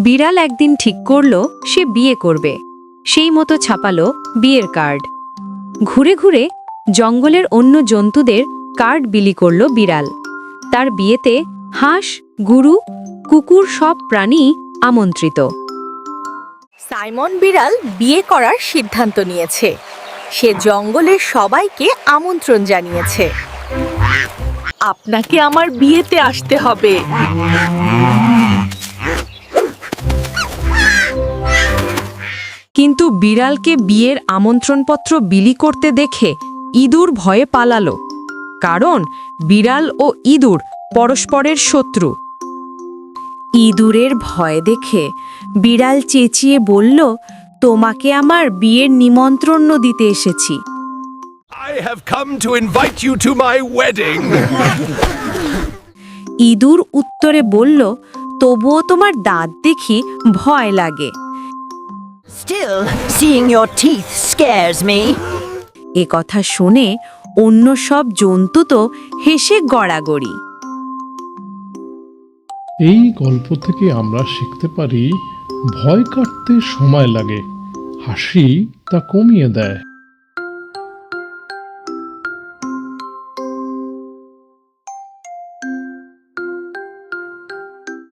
বিড়াল একদিন ঠিক করল সে বিয়ে করবে। সেই মতো ছাপালো বিয়ের কার্ড। ঘুরে ঘুরে জঙ্গলের অন্য জন্তুদের কার্ড বিলি করল বিড়াল। তার বিয়েতে হাঁস, গরু, কুকুর সব প্রাণী আমন্ত্রিত। সাইমন বিড়াল বিয়ে করার সিদ্ধান্ত নিয়েছে। সে জঙ্গলের সবাইকে আমন্ত্রণ জানিয়েছে। আপনাকে আমার বিয়েতে আসতে হবে। কিন্তু বিড়ালকে বিয়ের আমন্ত্রণপত্র বিলি করতে দেখে ইঁদুর ভয়ে পালালো। কারণ বিড়াল ও ইঁদুর পরস্পরের শত্রু। ইঁদুরের ভয় দেখে বিড়াল চেঁচিয়ে বলল, তোমাকে আমার বিয়ের নিমন্ত্রণ দিতে এসেছি। I have come to invite you to my wedding. ইঁদুর উত্তরে বলল, তবুও তোমার দাঁত দেখি ভয় লাগে। Still, seeing your teeth scares me. এ কথা শুনে অন্য সব জন্তু তো হেসে গড়াগড়ি। এই গল্প থেকে আমরা শিখতে পারি, ভয় কাটতে সময় লাগে, হাসি তা কমিয়ে দেয়।